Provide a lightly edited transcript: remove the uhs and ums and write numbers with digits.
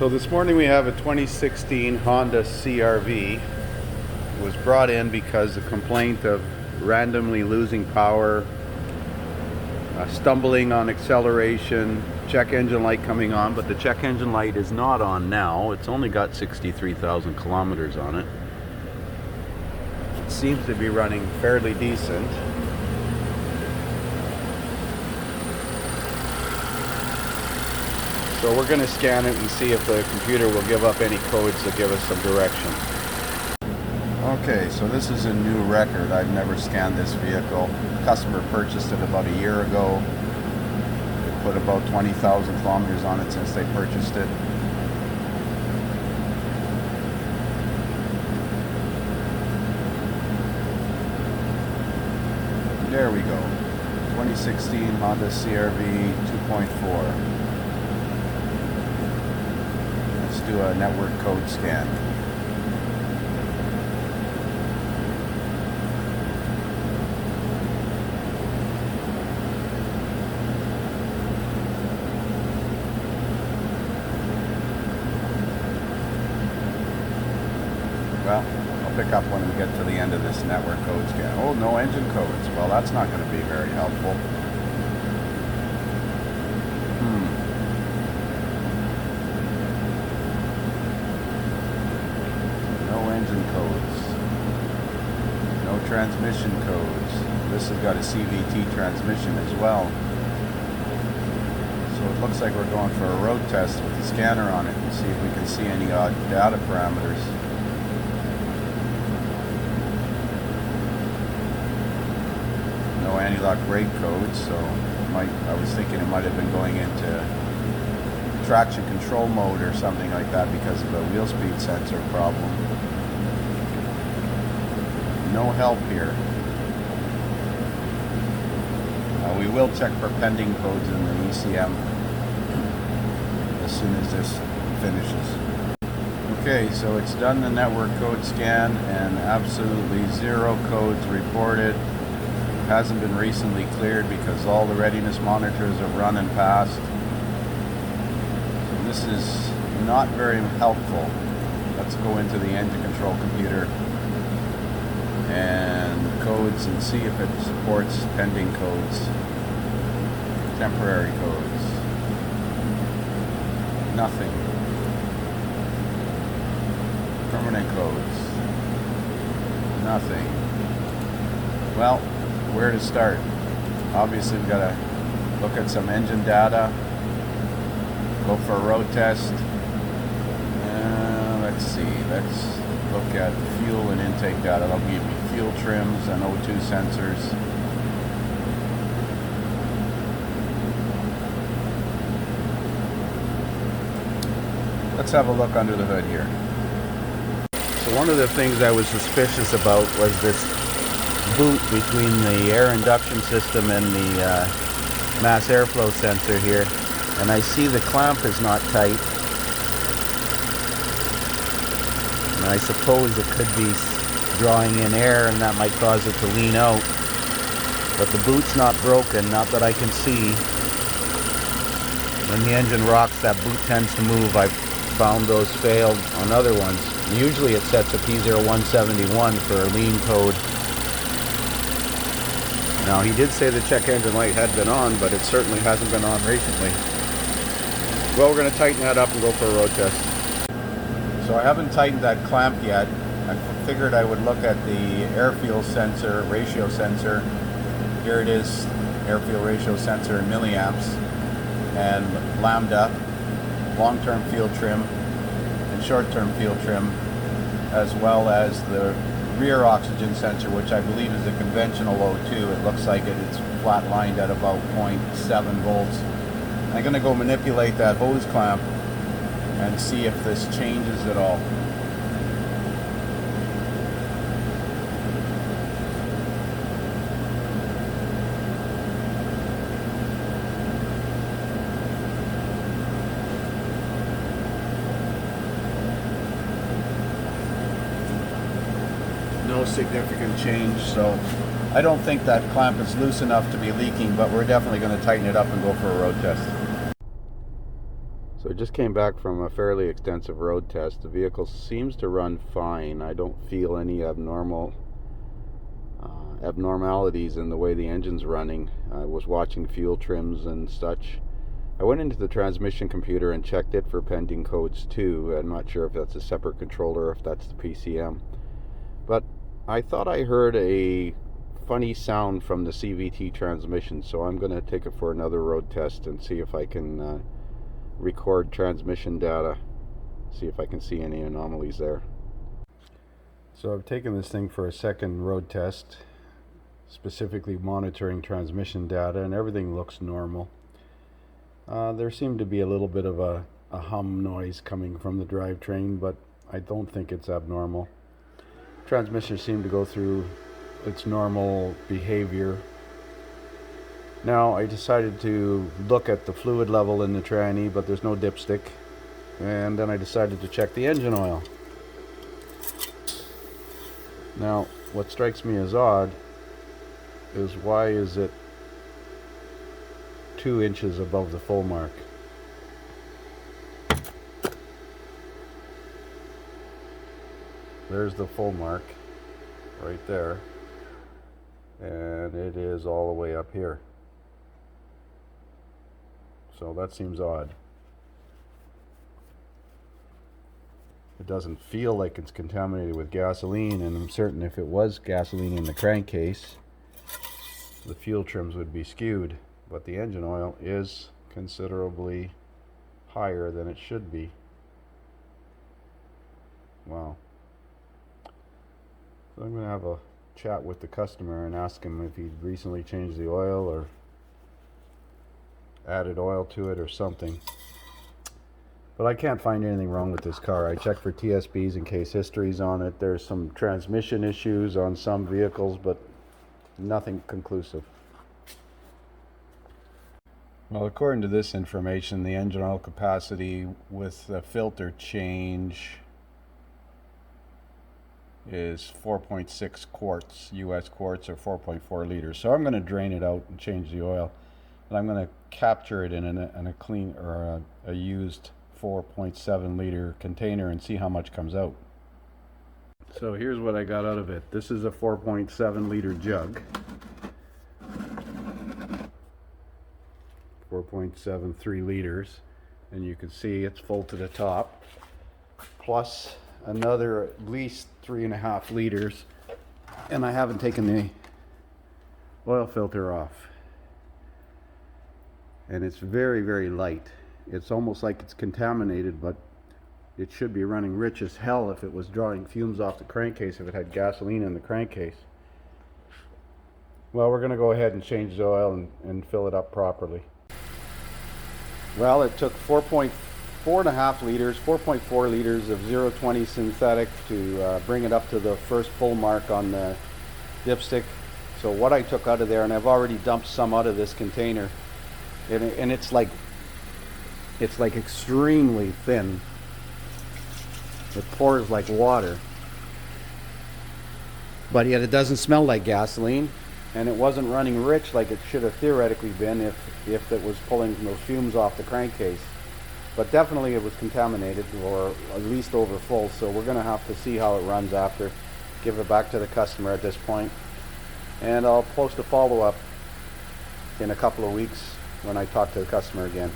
So this morning we have a 2016 Honda CR-V. It was brought in because the complaint of randomly losing power, stumbling on acceleration, check engine light coming on, but the check engine light is not on now. It's only got 63,000 kilometers on it. It seems to be running fairly decent. So we're going to scan it and see if the computer will give up any codes that give us some direction. Okay, so this is a new record. I've never scanned this vehicle. The customer purchased it about a year ago. They put about 20,000 kilometers on it since they purchased it. There we go. 2016 Honda CR-V 2.4. Do a network code scan. Well, I'll pick up when we get to the end of this network code scan. Oh, no engine codes. Well, that's not going to be very helpful. Engine codes, no transmission codes. This has got a CVT transmission as well. So it looks like we're going for a road test with the scanner on it and see if we can see any odd data parameters. No anti-lock brake codes, so I was thinking it might have been going into traction control mode or something like that because of a wheel speed sensor problem. No help here. We will check for pending codes in the ECM as soon as this finishes. Okay, so it's done the network code scan and absolutely zero codes reported. It hasn't been recently cleared because all the readiness monitors have run and passed. So this is not very helpful. Let's go into the engine control computer and codes and see if it supports pending codes, temporary codes. Nothing. Permanent codes. Nothing. Well, where to start? Obviously we've got to look at some engine data, go for a road test. Let's see, let's look at fuel and intake data. That'll give me fuel trims and O2 sensors. Let's have a look under the hood here. So one of the things I was suspicious about was this boot between the air induction system and the mass airflow sensor here. And I see the clamp is not tight. And I suppose it could be drawing in air and that might cause it to lean out. But the boot's not broken, not that I can see. When the engine rocks, that boot tends to move. I've found those failed on other ones. Usually it sets a P0171 for a lean code. Now he did say the check engine light had been on, but it certainly hasn't been on recently. Well, we're going to tighten that up and go for a road test. So I haven't tightened that clamp yet. I figured I would look at the air-fuel sensor, ratio sensor. Here it is, air-fuel ratio sensor in milliamps, and lambda, long-term fuel trim, and short-term fuel trim, as well as the rear oxygen sensor, which I believe is a conventional O2. It looks like it's flat-lined at about 0.7 volts. I'm going to go manipulate that hose clamp and see if this changes at all. No significant change, so I don't think that clamp is loose enough to be leaking, but we're definitely going to tighten it up and go for a road test. So I just came back from a fairly extensive road test. The vehicle seems to run fine. I don't feel any abnormalities in the way the engine's running. I was watching fuel trims and such. I went into the transmission computer and checked it for pending codes too. I'm not sure if that's a separate controller or if that's the PCM. But I thought I heard a funny sound from the CVT transmission, so I'm going to take it for another road test and see if I can record transmission data, see if I can see any anomalies there. So I've taken this thing for a second road test, specifically monitoring transmission data, and everything looks normal. There seemed to be a little bit of a hum noise coming from the drivetrain, but I don't think it's abnormal. Transmission seemed to go through its normal behavior. Now I decided to look at the fluid level in the tranny, but there's no dipstick. And then I decided to check the engine oil. Now, what strikes me as odd is why is it 2 inches above the full mark? There's the full mark right there, and it is all the way up here. So that seems odd. It doesn't feel like it's contaminated with gasoline, and I'm certain if it was gasoline in the crankcase, the fuel trims would be skewed, but the engine oil is considerably higher than it should be. Wow. So I'm going to have a chat with the customer and ask him if he'd recently changed the oil or added oil to it or something. But I can't find anything wrong with this car. I checked for TSBs and case histories on it. There's some transmission issues on some vehicles, but nothing conclusive. Well, according to this information, the engine oil capacity with the filter change is 4.6 quarts, US quarts, or 4.4 liters. So I'm going to drain it out and change the oil. And I'm going to capture it in a clean or a used 4.7 liter container and see how much comes out. So here's what I got out of it. This is a 4.7 liter jug. 4.73 liters, and you can see it's full to the top, plus another at least 3.5 liters, and I haven't taken the oil filter off. And it's very, very light. It's almost like it's contaminated, but it should be running rich as hell if it was drawing fumes off the crankcase, if it had gasoline in the crankcase. Well, we're going to go ahead and change the oil and fill it up properly. Well, it took 4.5 liters, 4.4 liters of 020 synthetic to bring it up to the first full mark on the dipstick. So what I took out of there, and I've already dumped some out of this container, and it's like extremely thin. It pours like water, but yet it doesn't smell like gasoline, and it wasn't running rich like it should have theoretically been if it was pulling those fumes off the crankcase. But definitely it was contaminated, or at least overfull, so we're going to have to see how it runs after, give it back to the customer at this point, and I'll post a follow-up in a couple of weeks when I talk to the customer again.